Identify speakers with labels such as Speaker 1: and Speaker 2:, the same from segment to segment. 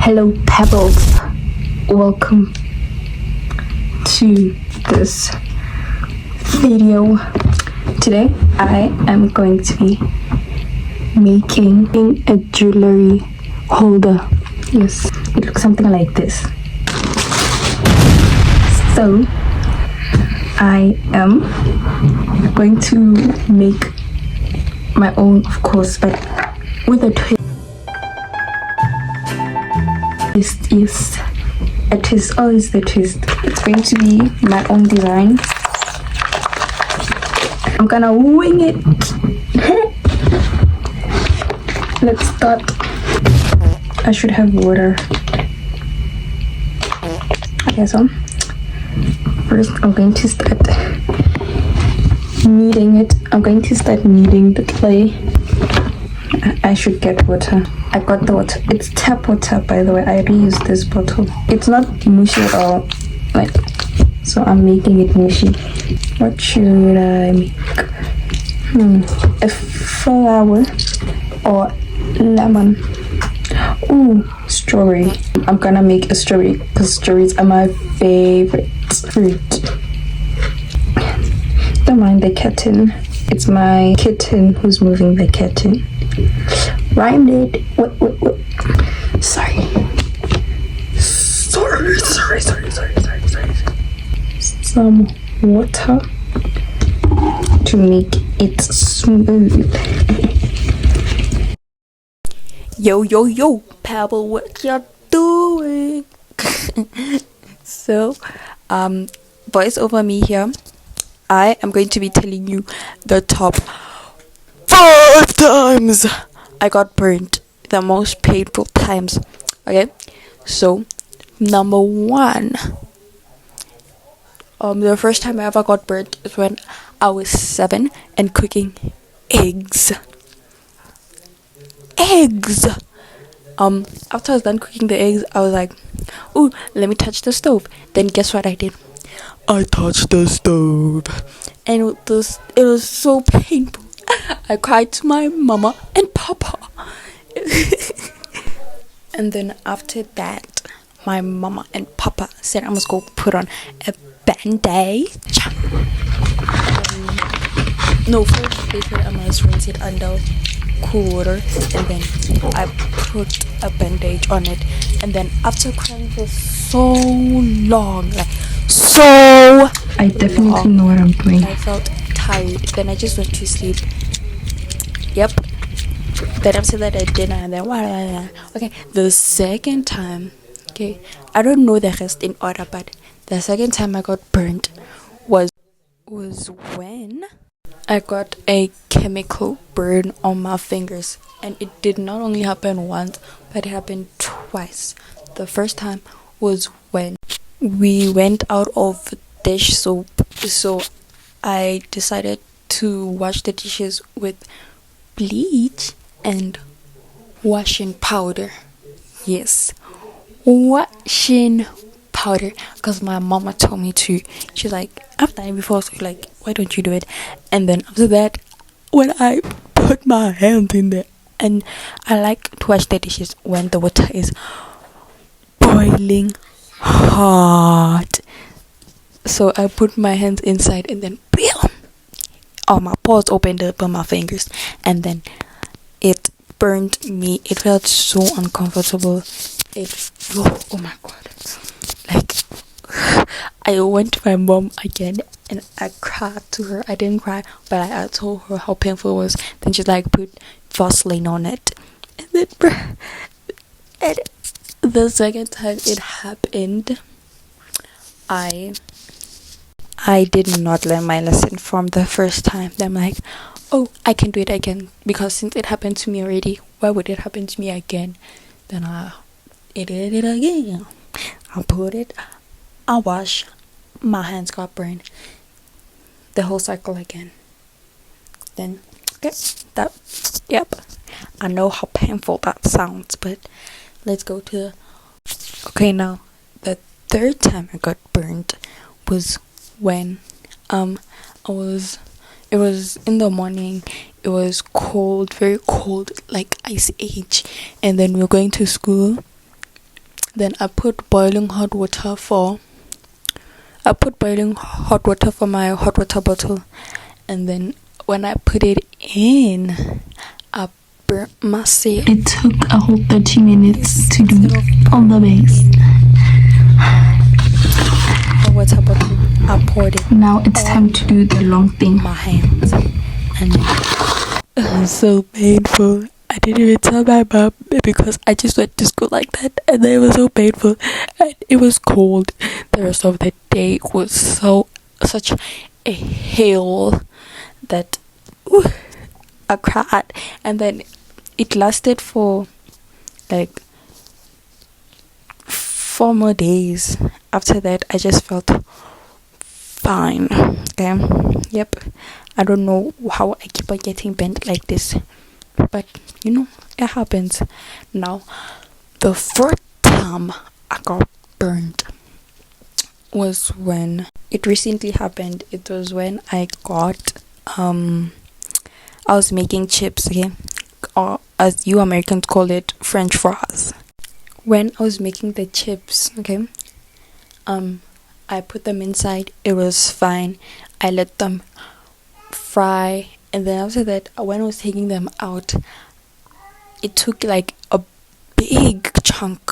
Speaker 1: Hello Pebbles, welcome to this video. Today I am going to be making a jewelry holder. Yes, it looks something like this. So I am going to make my own, of course, but with a twist. Is a twist. Oh, it's the twist. It's going to be my own design. I'm gonna wing it. Let's start. I should have water. Okay, so first I'm going to start kneading it. I'm going to start kneading the clay. I should get water. I got the water. It's tap water, by the way. I reused this bottle. It's not mushy at all. Like, so I'm making it mushy. What should I make? A flower or lemon? Ooh, strawberry. I'm gonna make a strawberry because strawberries are my favorite fruit. Don't mind the kitten. It's my kitten who's moving the kitten. Rhymed it. What? Sorry. Some water to make it smooth. Yo, Pebble, what you doing? So, voice over me here. I am going to be telling you the top 5 times I got burnt, the most painful times. Okay, so number 1, the first time I ever got burnt is when I was 7 and cooking eggs. After I was done cooking the eggs, I was like, ooh, let me touch the stove. Then guess what I did? I touched the stove, and it was so painful. I cried to my mama and papa. And then after that, my mama and papa said I must go put on a band-aid. No, first they said I must rinse it under cool water, and then I put a bandage on it. And then after crying for so long, I definitely know what I'm doing. I felt tired. Then I just went to sleep. Yep. Then after that I dinner, and then okay. The second time, okay, I don't know the rest in order, but the second time I got burnt was when I got a chemical burn on my fingers, and it did not only happen once, but it happened twice. The first time was when we went out of dish soap, so I decided to wash the dishes with bleach and washing powder. Yes, washing powder, because my mama told me to. She's like, I've done it before, so like, why don't you do it? And then after that, when I put my hand in there, and I like to wash the dishes when the water is boiling hot, so I put my hands inside, and then my paws opened up on my fingers, and then it burned me. It felt so uncomfortable. Oh my god, like I went to my mom again and I cried to her. I didn't cry, but I told her how painful it was. Then she's like, put Vaseline on it. And then and the second time it happened, I did not learn my lesson from the first time. Then I'm like, oh, I can do it again, because since it happened to me already, why would it happen to me again? Then I did it again. I wash, my hands got burned. The whole cycle again. Then yep, I know how painful that sounds, but let's go to okay. Now the third time I got burned was when I was it was in the morning. It was cold, very cold, like ice age. And then we were going to school. Then I put boiling hot water for my hot water bottle. And then when I put it in, I burnt myself.
Speaker 2: It took a whole 30 minutes to do all the base.
Speaker 1: A water bottle. I poured it.
Speaker 2: Now it's time to do the long thing.
Speaker 1: My hands. And it was so painful. I didn't even tell my mom because I just went to school like that, and then it was so painful. And it was cold. The rest of the day was such a hail that I cried. And then it lasted for like 4 more days. After that, I just felt fine. Okay. Yep. I don't know how I keep on getting bent like this, but it happens. Now, the first time I got burnt was when it recently happened. It was when I was making chips, okay, or as you Americans call it, French fries. When I was making the chips, okay, I put them inside. It was fine. I let them fry, and then after that, when I was taking them out, it took like a big chunk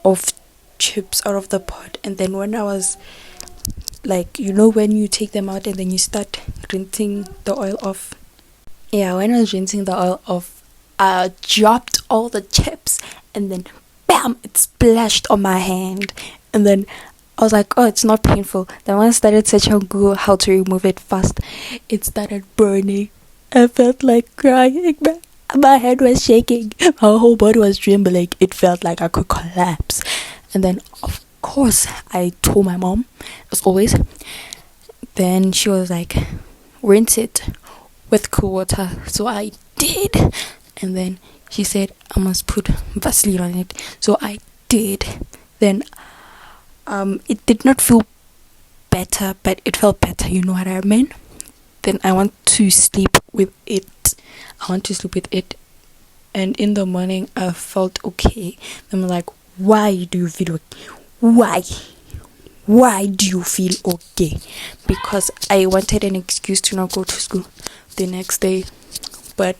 Speaker 1: of chips out of the pot. And then when I was like, when you take them out and then you start rinsing the oil off, when I was rinsing the oil off, I dropped all the chips, and then bam, it splashed on my hand. And then I was like, oh, it's not painful. Then when I started searching on Google how to remove it fast, it started burning. I felt like crying. My head was shaking. My whole body was trembling. It felt like I could collapse. And then, of course, I told my mom, as always. Then she was like, rinse it with cool water. So I did. And then she said I must put Vaseline on it. So I did. Then it did not feel better, but it felt better, you know what I mean? Then I want to sleep with it. And in the morning I felt okay. I'm like, why do you feel okay? Why do you feel okay? Because I wanted an excuse to not go to school the next day, but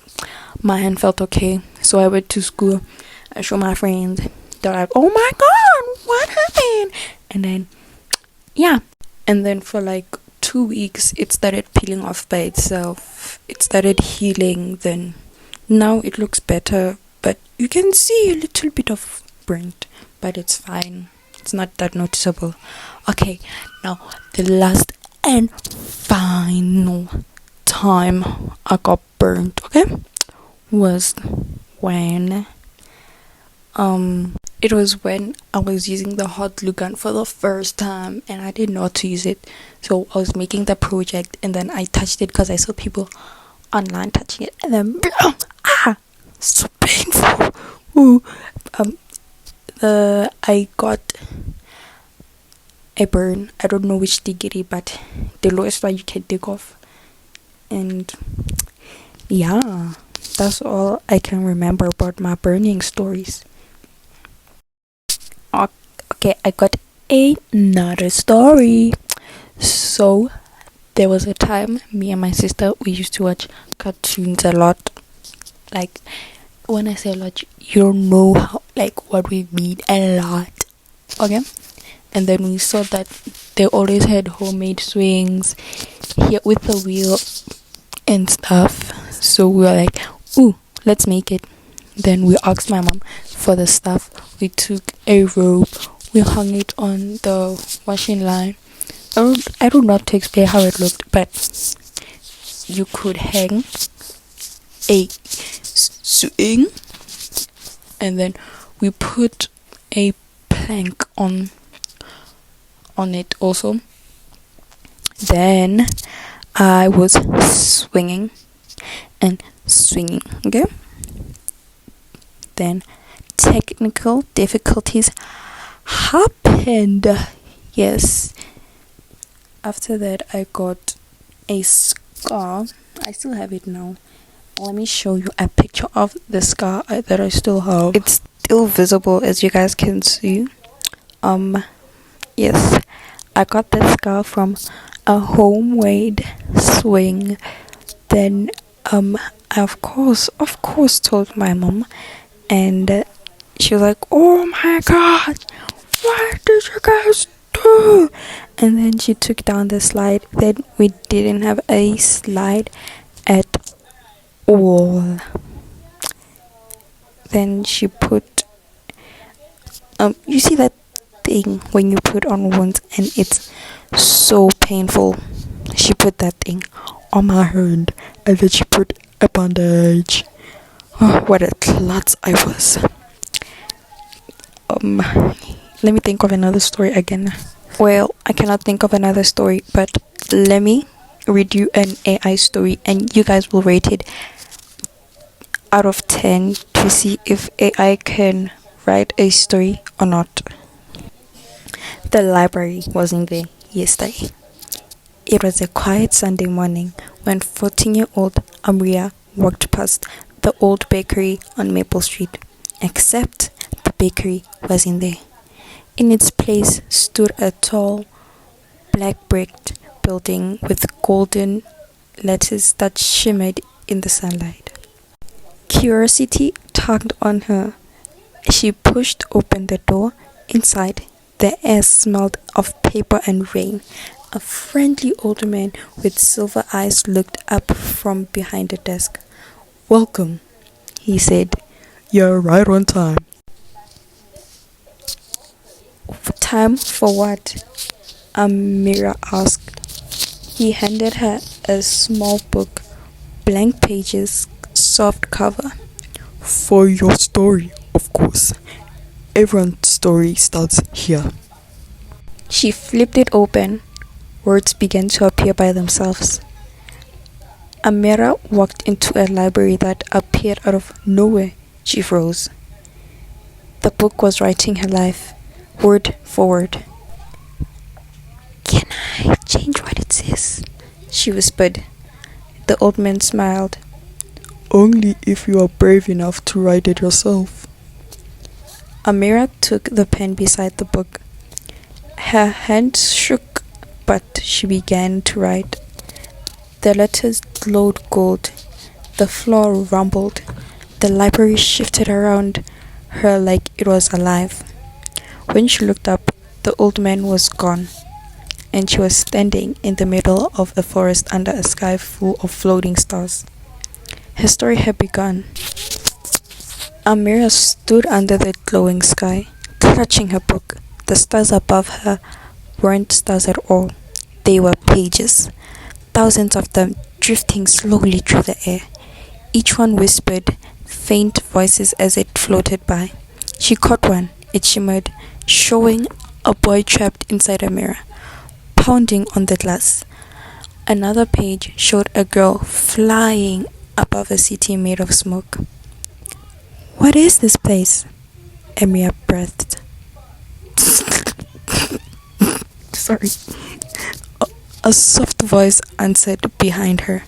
Speaker 1: my hand felt okay. So I went to school. I showed my friends. They're like, oh my god, what happened? And then and then for like 2 weeks it started peeling off by itself. It started healing. Then now it looks better, but you can see a little bit of burnt, but it's fine. It's not that noticeable. Okay, now the last and final time I got burnt, okay, was when it was when I was using the hot glue gun for the first time, and I didn't know how to use it. So I was making the project, and then I touched it because I saw people online touching it, and then so painful. I got a burn. I don't know which degree, but the lowest one you can take off. And that's all I can remember about my burning stories. Okay, I got another story. So there was a time me and my sister, we used to watch cartoons a lot. Like, when I say a lot, you don't know how, like, what we mean, a lot. Okay, and then we saw that they always had homemade swings here with the wheel and stuff. So we were like, ooh, let's make it. Then we asked my mom for the stuff. We took a rope, we hung it on the washing line. I don't know how to explain how it looked, but you could hang a swing, and then we put a plank on it also. Then I was swinging and swinging, okay? Then technical difficulties happened. Yes. After that, I got a scar. I still have it now. Let me show you a picture of the scar that I still have. It's still visible, as you guys can see. Yes, I got this scar from a homemade swing. Then I of course told my mom, and she was like, "Oh my god, what did you guys do?" And then she took down the slide. Then we didn't have a slide at all. Then she put you see that thing when you put on wounds and it's so painful. She put that thing on my hand, and then she put a bandage. Oh, what a klutz I was. Let me think of another story again. Well, I cannot think of another story, but let me read you an AI story and you guys will rate it out of 10 to see if AI can write a story or not. The library wasn't there yesterday. It was a quiet Sunday morning when 14-year-old Amria walked past the old bakery on Maple Street, except the bakery wasn't there. In its place stood a tall, black-bricked building with golden letters that shimmered in the sunlight. Curiosity tugged on her. She pushed open the door. Inside, the air smelled of paper and rain. A friendly old man with silver eyes looked up from behind the desk. "Welcome," he said. "You're right on time." "Time for what?" Amira asked. He handed her a small book, blank pages, soft cover. "For your story, of course. Everyone's story starts here." She flipped it open. Words began to appear by themselves. Amira walked into a library that appeared out of nowhere. She froze. The book was writing her life, word for word. "Can I change what it says?" she whispered. The old man smiled. "Only if you are brave enough to write it yourself." Amira took the pen beside the book. Her hands shook, but she began to write. The letters glowed gold. The floor rumbled. The library shifted around her like it was alive. When she looked up, the old man was gone, and she was standing in the middle of a forest under a sky full of floating stars. Her story had begun. Amira stood under the glowing sky, clutching her book. The stars above her weren't stars at all. They were pages, thousands of them drifting slowly through the air. Each one whispered faint voices as it floated by. She caught one. It shimmered, showing a boy trapped inside a mirror, pounding on the glass. Another page showed a girl flying above a city made of smoke. "What is this place?" Amira breathed. Sorry. A soft voice answered behind her.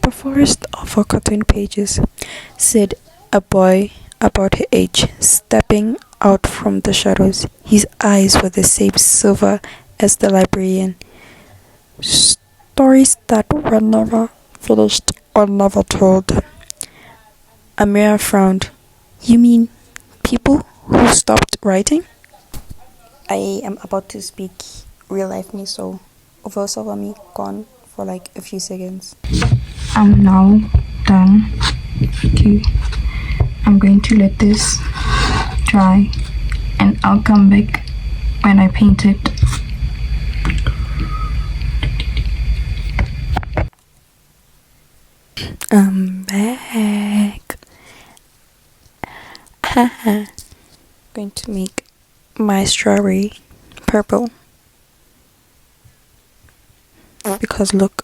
Speaker 1: "The forest of forgotten pages," said a boy about her age, stepping out from the shadows. His eyes were the same silver as the librarian. "Stories that were never finished or never told." Amira frowned. "You mean people who stopped writing?" I am about to speak real life me, so voice over me gone for like a few seconds.
Speaker 2: I'm now done. Okay. I'm going to let this dry and I'll come back when I paint it.
Speaker 1: I'm back. Going to make my strawberry purple. Because look.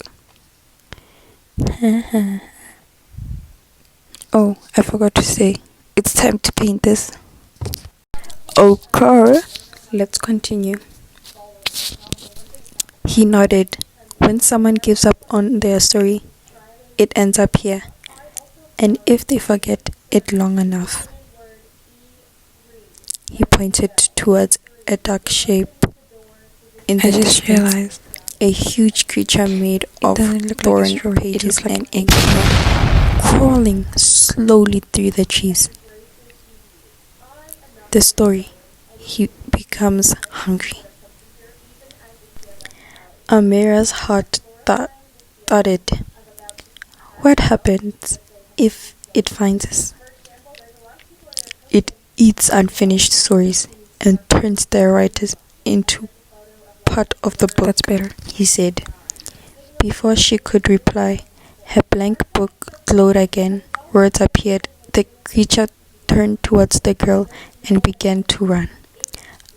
Speaker 1: Oh, I forgot to say, it's time to paint this. Okay, let's continue. He nodded. When someone gives up on their story, it ends up here. And if they forget it long enough. He pointed towards a dark shape in the distance.
Speaker 2: realized
Speaker 1: A huge creature made of
Speaker 2: doesn't look like a
Speaker 1: torn
Speaker 2: strawberry, it
Speaker 1: pages
Speaker 2: looks like
Speaker 1: and ink, crawling slowly through the trees. The story. He becomes hungry. Amira's heart thudded. What happens if it finds us? It eats unfinished stories and turns their writers into part of the book.
Speaker 2: That's better.
Speaker 1: He said. Before she could reply, her blank book glowed again. Words appeared. The creature turned towards the girl and began to run.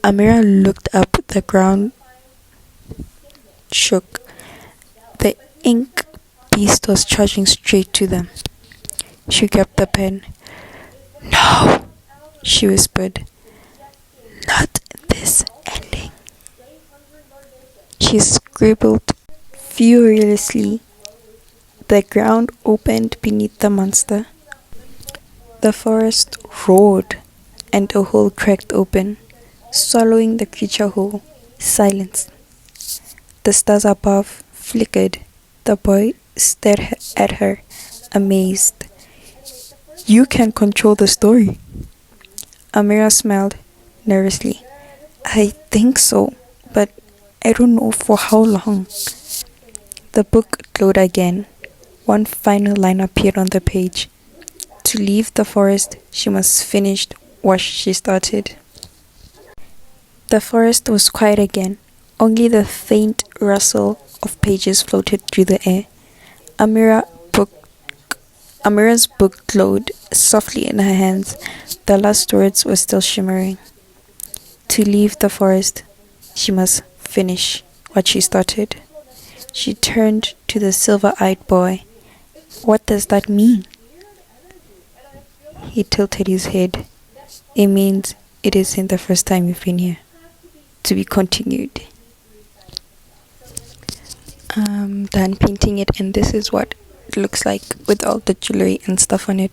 Speaker 1: Amira looked up. The ground shook. The ink beast was charging straight to them. She grabbed the pen. No, she whispered. Not this ending. She scribbled furiously. The ground opened beneath the monster. The forest roared, and a hole cracked open, swallowing the creature whole. Silence. The stars above flickered. The boy stared at her, amazed. You can control the story. Amira smiled nervously. I think so, but I don't know for how long. The book glowed again. One final line appeared on the page. To leave the forest, she must finish what she started. The forest was quiet again. Only the faint rustle of pages floated through the air. Amira's book glowed softly in her hands. The last words were still shimmering. To leave the forest, she must finish what she started. She turned to the silver-eyed boy. What does that mean? He tilted his head. It means it isn't the first time you've been here. To be continued. Done painting it, and this is what it looks like with all the jewelry and stuff on it.